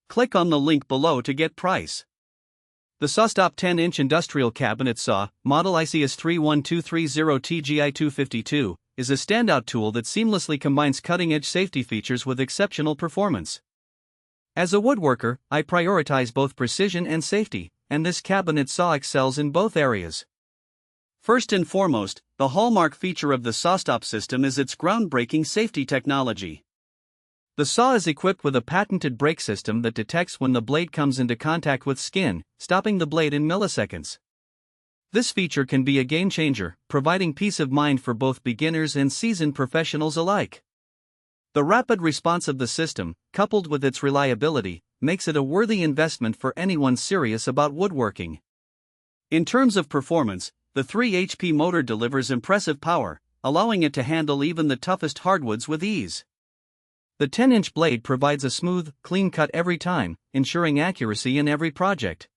Click on the link below to get price. The Sawstop 10-inch industrial cabinet saw, model ICS 31230TGI252, is a standout tool that seamlessly combines cutting-edge safety features with exceptional performance. As a woodworker, I prioritize both precision and safety, and this cabinet saw excels in both areas. First and foremost, the hallmark feature of the Sawstop system is its groundbreaking safety technology. The saw is equipped with a patented brake system that detects when the blade comes into contact with skin, stopping the blade in milliseconds. This feature can be a game-changer, providing peace of mind for both beginners and seasoned professionals alike. The rapid response of the system, coupled with its reliability, makes it a worthy investment for anyone serious about woodworking. In terms of performance, the 3 HP motor delivers impressive power, allowing it to handle even the toughest hardwoods with ease. The 10-inch blade provides a smooth, clean cut every time, ensuring accuracy in every project.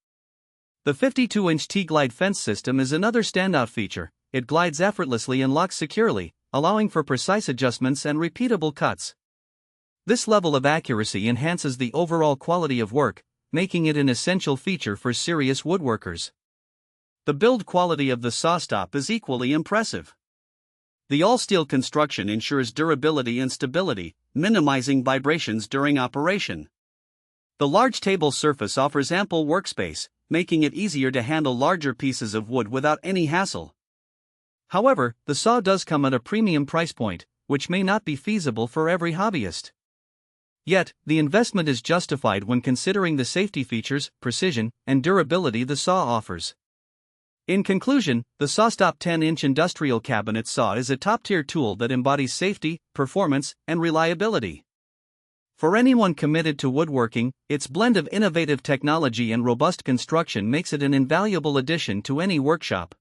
The 52-inch T-Glide fence system is another standout feature. It glides effortlessly and locks securely, allowing for precise adjustments and repeatable cuts. This level of accuracy enhances the overall quality of work, making it an essential feature for serious woodworkers. The build quality of the Sawstop is equally impressive. The all-steel construction ensures durability and stability, minimizing vibrations during operation. The large table surface offers ample workspace, making it easier to handle larger pieces of wood without any hassle. However, the saw does come at a premium price point, which may not be feasible for every hobbyist. Yet, the investment is justified when considering the safety features, precision, and durability the saw offers. In conclusion, the Sawstop 10-inch industrial cabinet saw is a top-tier tool that embodies safety, performance, and reliability. For anyone committed to woodworking, its blend of innovative technology and robust construction makes it an invaluable addition to any workshop.